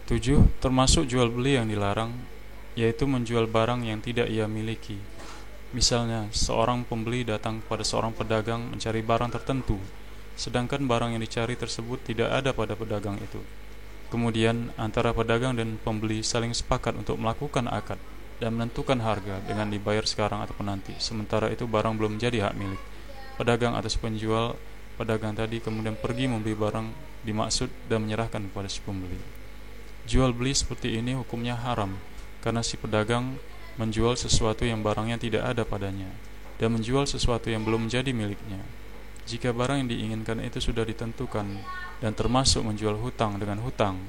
7. Termasuk jual beli yang dilarang, yaitu menjual barang yang tidak ia miliki. Misalnya, seorang pembeli datang kepada seorang pedagang mencari barang tertentu, sedangkan barang yang dicari tersebut tidak ada pada pedagang itu. Kemudian, antara pedagang dan pembeli saling sepakat untuk melakukan akad dan menentukan harga dengan dibayar sekarang ataupun nanti. Sementara itu barang belum jadi hak milik pedagang atas penjual. Pedagang tadi kemudian pergi membeli barang dimaksud dan menyerahkan kepada si pembeli. Jual beli seperti ini hukumnya haram, karena si pedagang menjual sesuatu yang barangnya tidak ada padanya, dan menjual sesuatu yang belum menjadi miliknya. Jika barang yang diinginkan itu sudah ditentukan, dan termasuk menjual hutang dengan hutang,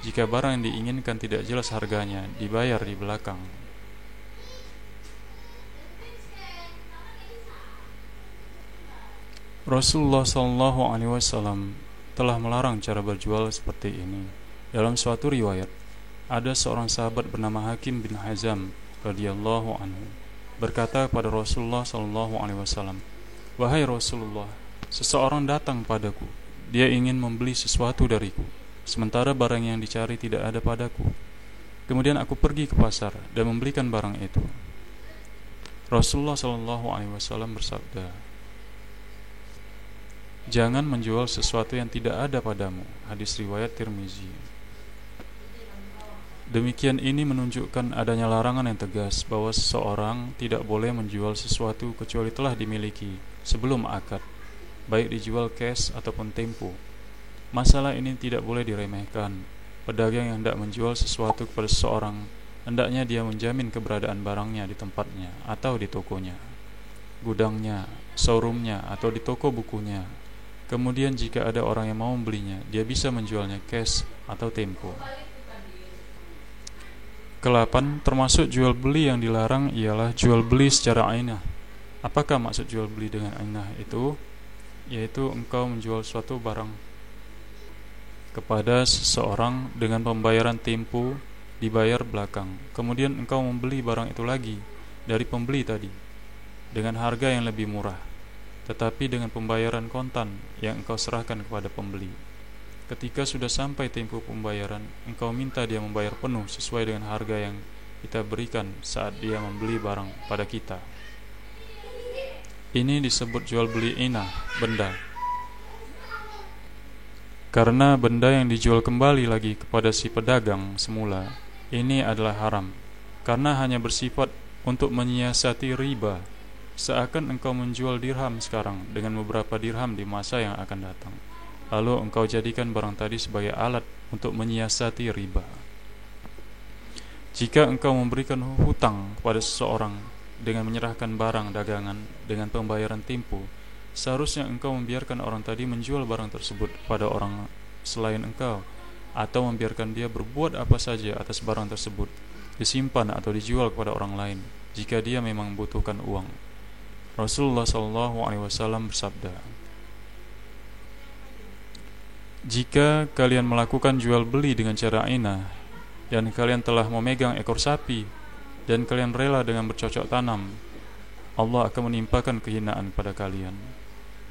jika barang yang diinginkan tidak jelas harganya, dibayar di belakang. Rasulullah SAW telah melarang cara berjual seperti ini. Dalam suatu riwayat, ada seorang sahabat bernama Hakim bin Hizam radhiyallahu anhu berkata kepada Rasulullah SAW, "Wahai Rasulullah, seseorang datang padaku. Dia ingin membeli sesuatu dariku, sementara barang yang dicari tidak ada padaku. Kemudian aku pergi ke pasar dan membelikan barang itu." Rasulullah SAW bersabda, "Jangan menjual sesuatu yang tidak ada padamu." Hadis riwayat Tirmizi. Demikian ini menunjukkan adanya larangan yang tegas bahwa seseorang tidak boleh menjual sesuatu kecuali telah dimiliki sebelum akad, baik dijual cash ataupun tempo. Masalah ini tidak boleh diremehkan. Pedagang yang hendak menjual sesuatu kepada seseorang, hendaknya dia menjamin keberadaan barangnya di tempatnya atau di tokonya, gudangnya, showroomnya, atau di toko bukunya. Kemudian jika ada orang yang mau membelinya, dia bisa menjualnya cash atau tempo. Ke-8, termasuk jual beli yang dilarang ialah jual beli secara ainah. Apakah maksud jual beli dengan ainah itu? Yaitu engkau menjual suatu barang kepada seseorang dengan pembayaran tempo dibayar belakang. Kemudian engkau membeli barang itu lagi dari pembeli tadi dengan harga yang lebih murah, tetapi dengan pembayaran kontan yang engkau serahkan kepada pembeli. Ketika sudah sampai tempo pembayaran, engkau minta dia membayar penuh sesuai dengan harga yang kita berikan saat dia membeli barang pada kita. Ini disebut jual beli inah, benda. Karena benda yang dijual kembali lagi kepada si pedagang semula, ini adalah haram, karena hanya bersifat untuk menyiasati riba, seakan engkau menjual dirham sekarang dengan beberapa dirham di masa yang akan datang. Lalu engkau jadikan barang tadi sebagai alat untuk menyiasati riba. Jika engkau memberikan hutang kepada seseorang dengan menyerahkan barang dagangan dengan pembayaran tempo, seharusnya engkau membiarkan orang tadi menjual barang tersebut pada orang selain engkau, atau membiarkan dia berbuat apa saja atas barang tersebut, disimpan atau dijual kepada orang lain, jika dia memang membutuhkan uang. Rasulullah SAW bersabda, "Jika kalian melakukan jual beli dengan cara ainah, dan kalian telah memegang ekor sapi, dan kalian rela dengan bercocok tanam, Allah akan menimpakan kehinaan pada kalian.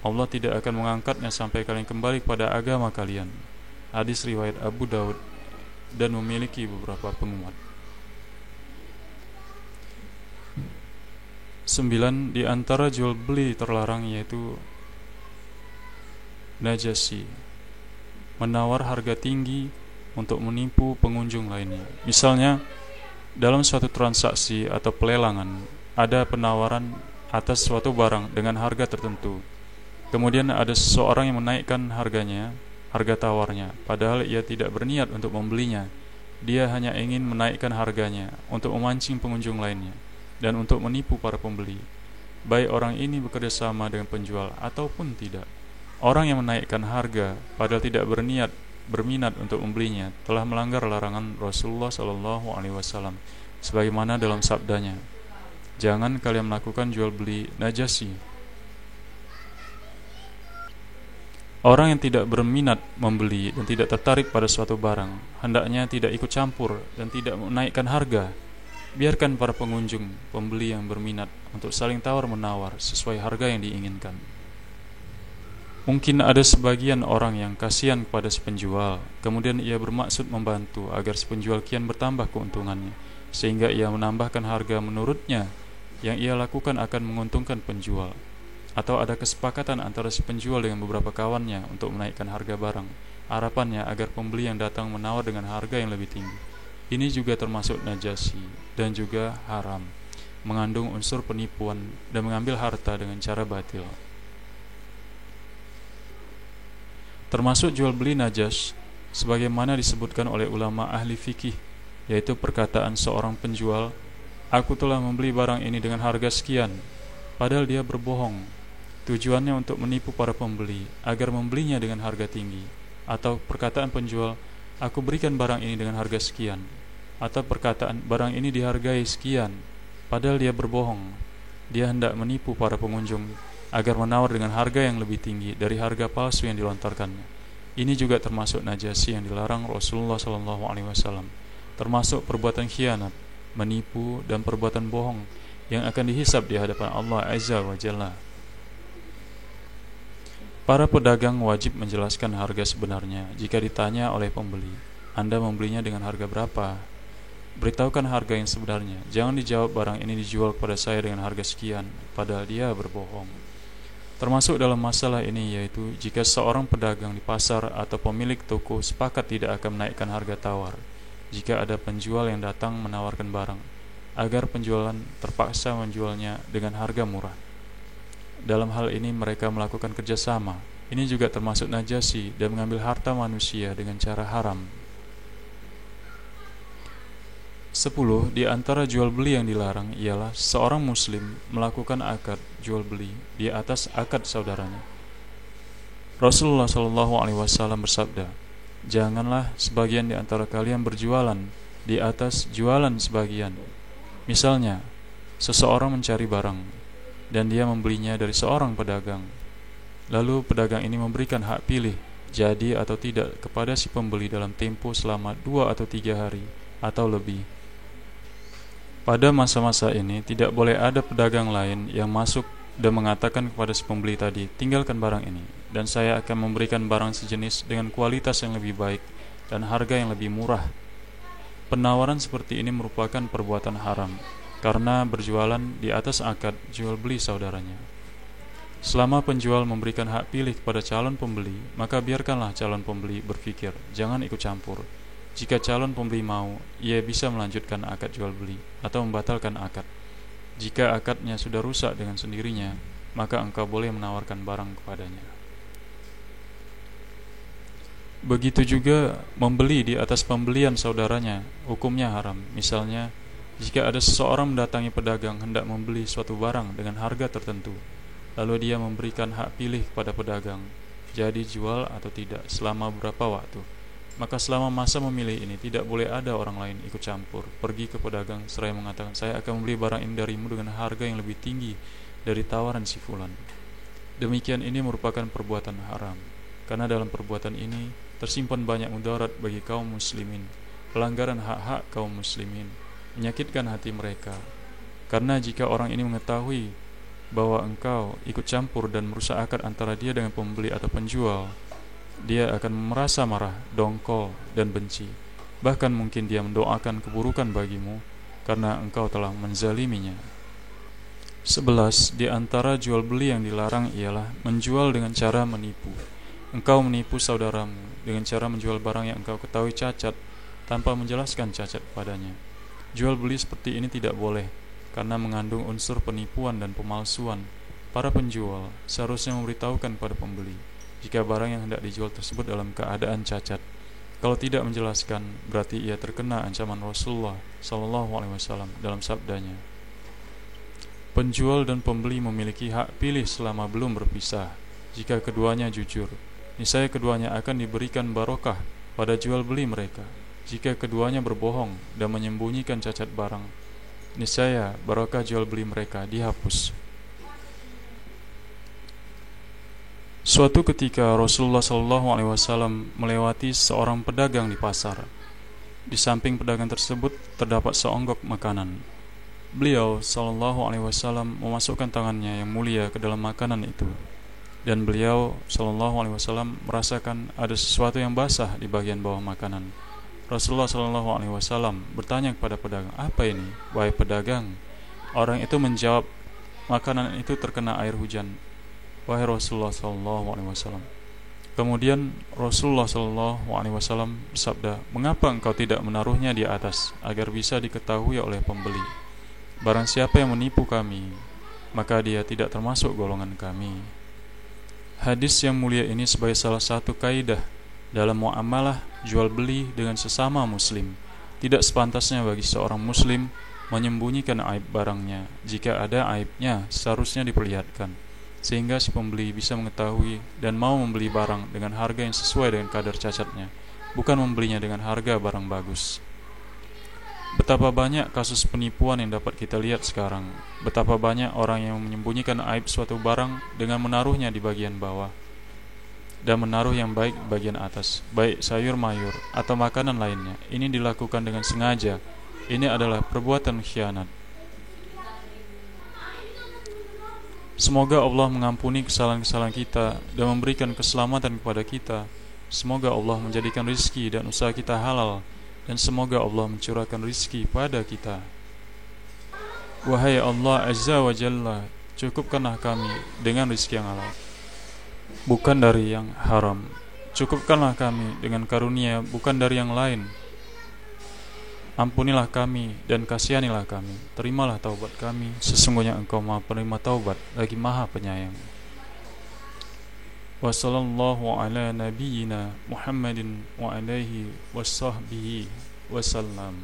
Allah tidak akan mengangkatnya sampai kalian kembali kepada agama kalian." Hadis riwayat Abu Daud dan memiliki beberapa penguat. 9. Di antara jual beli terlarang yaitu najasi, menawar harga tinggi untuk menipu pengunjung lainnya. Misalnya, dalam suatu transaksi atau pelelangan, ada penawaran atas suatu barang dengan harga tertentu. Kemudian ada seseorang yang menaikkan harga tawarnya, padahal ia tidak berniat untuk membelinya. Dia hanya ingin menaikkan harganya untuk memancing pengunjung lainnya dan untuk menipu para pembeli. Baik orang ini bekerja sama dengan penjual ataupun tidak, orang yang menaikkan harga padahal tidak berminat untuk membelinya telah melanggar larangan Rasulullah SAW, sebagaimana dalam sabdanya, "Jangan kalian melakukan jual beli najasi." Orang yang tidak berminat membeli dan tidak tertarik pada suatu barang, hendaknya tidak ikut campur dan tidak menaikkan harga. Biarkan para pengunjung, pembeli yang berminat untuk saling tawar-menawar sesuai harga yang diinginkan. Mungkin ada sebagian orang yang kasihan kepada si penjual, kemudian ia bermaksud membantu agar si penjual kian bertambah keuntungannya, sehingga ia menambahkan harga menurutnya yang ia lakukan akan menguntungkan penjual. Atau ada kesepakatan antara si penjual dengan beberapa kawannya untuk menaikkan harga barang, harapannya agar pembeli yang datang menawar dengan harga yang lebih tinggi. Ini juga termasuk najasi dan juga haram, mengandung unsur penipuan dan mengambil harta dengan cara batil. Termasuk jual beli najas sebagaimana disebutkan oleh ulama ahli fikih, yaitu perkataan seorang penjual, "Aku telah membeli barang ini dengan harga sekian," padahal dia berbohong. Tujuannya untuk menipu para pembeli agar membelinya dengan harga tinggi. Atau perkataan penjual, "Aku berikan barang ini dengan harga sekian," atau perkataan, "Barang ini dihargai sekian," padahal dia berbohong. Dia hendak menipu para pengunjung agar menawar dengan harga yang lebih tinggi dari harga palsu yang dilontarkannya. Ini juga termasuk najasi yang dilarang Rasulullah SAW, termasuk perbuatan khianat, menipu, dan perbuatan bohong yang akan dihisab di hadapan Allah Azza wa Jalla. Para pedagang wajib menjelaskan harga sebenarnya jika ditanya oleh pembeli, "Anda membelinya dengan harga berapa?" Beritahukan harga yang sebenarnya. Jangan dijawab, "Barang ini dijual kepada saya dengan harga sekian," padahal dia berbohong. Termasuk dalam masalah ini yaitu jika seorang pedagang di pasar atau pemilik toko sepakat tidak akan menaikkan harga tawar jika ada penjual yang datang menawarkan barang, agar penjualan terpaksa menjualnya dengan harga murah. Dalam hal ini mereka melakukan kerjasama. Ini juga termasuk najasi dan mengambil harta manusia dengan cara haram. 10. Di antara jual beli yang dilarang ialah seorang muslim melakukan akad jual beli di atas akad saudaranya. Rasulullah SAW bersabda, "Janganlah sebagian di antara kalian berjualan di atas jualan sebagian." Misalnya, seseorang mencari barang dan dia membelinya dari seorang pedagang. Lalu pedagang ini memberikan hak pilih jadi atau tidak kepada si pembeli dalam tempo selama 2 atau 3 hari atau lebih. Pada masa-masa ini tidak boleh ada pedagang lain yang masuk dan mengatakan kepada si pembeli tadi, "Tinggalkan barang ini dan saya akan memberikan barang sejenis dengan kualitas yang lebih baik dan harga yang lebih murah." Penawaran seperti ini merupakan perbuatan haram karena berjualan di atas akad jual beli saudaranya. Selama penjual memberikan hak pilih kepada calon pembeli, maka biarkanlah calon pembeli berpikir, jangan ikut campur. Jika calon pembeli mau, ia bisa melanjutkan akad jual beli atau membatalkan akad. Jika akadnya sudah rusak dengan sendirinya, maka engkau boleh menawarkan barang kepadanya. Begitu juga membeli di atas pembelian saudaranya, hukumnya haram. Misalnya, jika ada seseorang mendatangi pedagang hendak membeli suatu barang dengan harga tertentu, lalu dia memberikan hak pilih kepada pedagang, jadi jual atau tidak selama beberapa waktu, maka selama masa memilih ini tidak boleh ada orang lain ikut campur, pergi ke pedagang seraya mengatakan, "Saya akan membeli barang ini darimu dengan harga yang lebih tinggi dari tawaran si fulan." Demikian ini merupakan perbuatan haram, karena dalam perbuatan ini tersimpan banyak mudarat bagi kaum muslimin, pelanggaran hak-hak kaum muslimin, menyakitkan hati mereka. Karena jika orang ini mengetahui bahwa engkau ikut campur dan merusak akad antara dia dengan pembeli atau penjual, dia akan merasa marah, dongkol, dan benci. Bahkan mungkin dia mendoakan keburukan bagimu karena engkau telah menzaliminya. 11. Di antara jual beli yang dilarang ialah menjual dengan cara menipu. Engkau menipu saudaramu dengan cara menjual barang yang engkau ketahui cacat tanpa menjelaskan cacat padanya. Jual beli seperti ini tidak boleh karena mengandung unsur penipuan dan pemalsuan. Para penjual seharusnya memberitahukan pada pembeli jika barang yang hendak dijual tersebut dalam keadaan cacat. Kalau tidak menjelaskan, berarti ia terkena ancaman Rasulullah SAW dalam sabdanya, "Penjual dan pembeli memiliki hak pilih selama belum berpisah. Jika keduanya jujur, niscaya keduanya akan diberikan barokah pada jual beli mereka. Jika keduanya berbohong dan menyembunyikan cacat barang, niscaya barokah jual beli mereka dihapus." Suatu ketika Rasulullah SAW melewati seorang pedagang di pasar. Di samping pedagang tersebut terdapat seonggok makanan. Beliau SAW memasukkan tangannya yang mulia ke dalam makanan itu. dan beliau sallallahu alaihi wasallam merasakan ada sesuatu yang basah di bagian bawah makanan. Rasulullah sallallahu alaihi wasallam bertanya kepada pedagang, "Apa ini, wahai pedagang?" Orang itu menjawab, "Makanan itu terkena air hujan, wahai Rasulullah sallallahu alaihi wasallam." Kemudian Rasulullah sallallahu alaihi wasallam bersabda, "Mengapa engkau tidak menaruhnya di atas agar bisa diketahui oleh pembeli? Barang siapa yang menipu kami, maka dia tidak termasuk golongan kami." Hadis yang mulia ini sebagai salah satu kaidah dalam muamalah jual beli dengan sesama muslim. Tidak sepantasnya bagi seorang muslim menyembunyikan aib barangnya. Jika ada aibnya, seharusnya diperlihatkan, sehingga si pembeli bisa mengetahui dan mau membeli barang dengan harga yang sesuai dengan kadar cacatnya, bukan membelinya dengan harga barang bagus. Betapa banyak kasus penipuan yang dapat kita lihat sekarang. Betapa banyak orang yang menyembunyikan aib suatu barang dengan menaruhnya di bagian bawah dan menaruh yang baik di bagian atas, baik sayur mayur atau makanan lainnya. Ini dilakukan dengan sengaja. Ini adalah perbuatan khianat. Semoga Allah mengampuni kesalahan-kesalahan kita dan memberikan keselamatan kepada kita. Semoga Allah menjadikan rizki dan usaha kita halal, dan semoga Allah mencurahkan rizki pada kita. Wahai Allah Azza wa Jalla, cukupkanlah kami dengan rizki yang halal, bukan dari yang haram. Cukupkanlah kami dengan karunia, bukan dari yang lain. Ampunilah kami dan kasihanilah kami. Terimalah taubat kami, sesungguhnya Engkau Maha Penerima taubat lagi Maha Penyayang. Wa sallallahu ala nabiyyina Muhammadin wa alaihi wa sahbihi wa sallam.